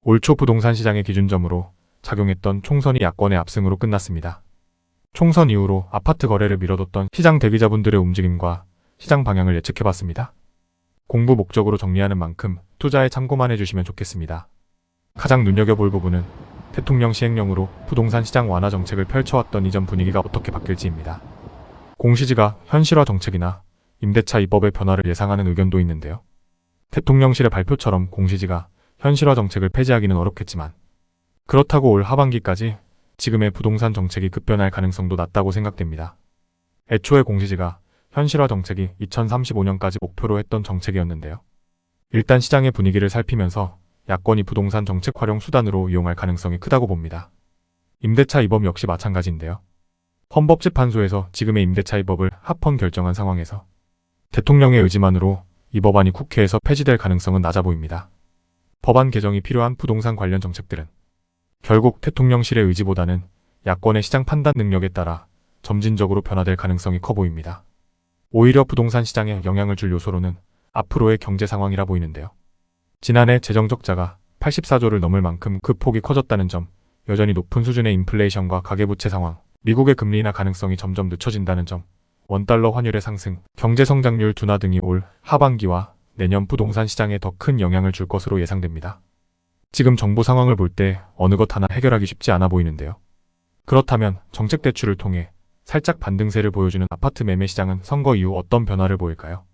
올 초 부동산 시장의 기준점으로 작용했던 총선이 야권의 압승으로 끝났습니다. 총선 이후로 아파트 거래를 미뤄뒀던 시장 대기자분들의 움직임과 시장 방향을 예측해봤습니다. 공부 목적으로 정리하는 만큼 투자에 참고만 해주시면 좋겠습니다. 가장 눈여겨볼 부분은 대통령 시행령으로 부동산 시장 완화 정책을 펼쳐왔던 이전 분위기가 어떻게 바뀔지입니다. 공시지가 현실화 정책이나 임대차 입법의 변화를 예상하는 의견도 있는데요. 대통령실의 발표처럼 공시지가 현실화 정책을 폐지하기는 어렵겠지만 그렇다고 올 하반기까지 지금의 부동산 정책이 급변할 가능성도 낮다고 생각됩니다. 애초에 공시지가 현실화 정책이 2035년까지 목표로 했던 정책이었는데요. 일단 시장의 분위기를 살피면서 야권이 부동산 정책 활용 수단으로 이용할 가능성이 크다고 봅니다. 임대차 입법 역시 마찬가지인데요. 헌법재판소에서 지금의 임대차 입법을 합헌 결정한 상황에서 대통령의 의지만으로 이 법안이 국회에서 폐지될 가능성은 낮아 보입니다. 법안 개정이 필요한 부동산 관련 정책들은 결국 대통령실의 의지보다는 야권의 시장 판단 능력에 따라 점진적으로 변화될 가능성이 커 보입니다. 오히려 부동산 시장에 영향을 줄 요소로는 앞으로의 경제 상황이라 보이는데요. 지난해 재정적자가 84조를 넘을 만큼 그 폭이 커졌다는 점, 여전히 높은 수준의 인플레이션과 가계부채 상황, 미국의 금리 인하 가능성이 점점 늦춰진다는 점, 원달러 환율의 상승, 경제 성장률 둔화 등이 올 하반기와 내년 부동산 시장에 더 큰 영향을 줄 것으로 예상됩니다. 지금 정부 상황을 볼 때 어느 것 하나 해결하기 쉽지 않아 보이는데요. 그렇다면 정책 대출을 통해 살짝 반등세를 보여주는 아파트 매매 시장은 선거 이후 어떤 변화를 보일까요?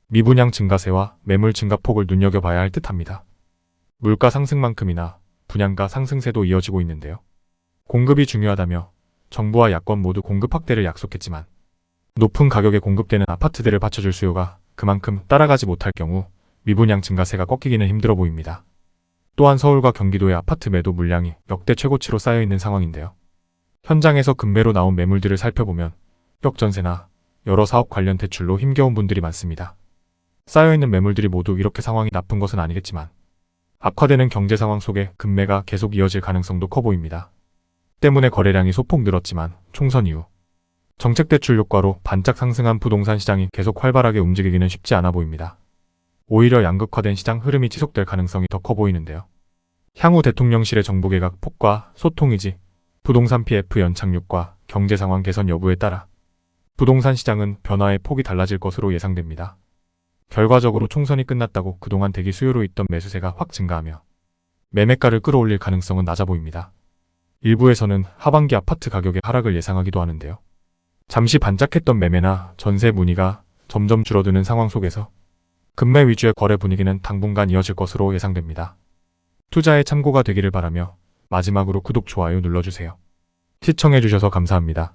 미분양 증가세와 매물 증가폭을 눈여겨봐야 할 듯합니다. 물가 상승만큼이나 분양가 상승세도 이어지고 있는데요. 공급이 중요하다며 정부와 야권 모두 공급 확대를 약속했지만 높은 가격에 공급되는 아파트들을 받쳐줄 수요가 그만큼 따라가지 못할 경우 미분양 증가세가 꺾이기는 힘들어 보입니다. 또한 서울과 경기도의 아파트 매도 물량이 역대 최고치로 쌓여있는 상황인데요. 현장에서 급매로 나온 매물들을 살펴보면 벽전세나 여러 사업 관련 대출로 힘겨운 분들이 많습니다. 쌓여있는 매물들이 모두 이렇게 상황이 나쁜 것은 아니겠지만 악화되는 경제 상황 속에 급매가 계속 이어질 가능성도 커 보입니다. 때문에 거래량이 소폭 늘었지만 총선 이후 정책 대출 효과로 반짝 상승한 부동산 시장이 계속 활발하게 움직이기는 쉽지 않아 보입니다. 오히려 양극화된 시장 흐름이 지속될 가능성이 더 커 보이는데요. 향후 대통령실의 정부개각 폭과 소통의지, 부동산 PF 연착륙과 경제 상황 개선 여부에 따라 부동산 시장은 변화의 폭이 달라질 것으로 예상됩니다. 결과적으로 총선이 끝났다고 그동안 대기 수요로 있던 매수세가 확 증가하며 매매가를 끌어올릴 가능성은 낮아 보입니다. 일부에서는 하반기 아파트 가격의 하락을 예상하기도 하는데요. 잠시 반짝했던 매매나 전세 문의가 점점 줄어드는 상황 속에서 급매 위주의 거래 분위기는 당분간 이어질 것으로 예상됩니다. 투자에 참고가 되기를 바라며 마지막으로 구독, 좋아요 눌러주세요. 시청해주셔서 감사합니다.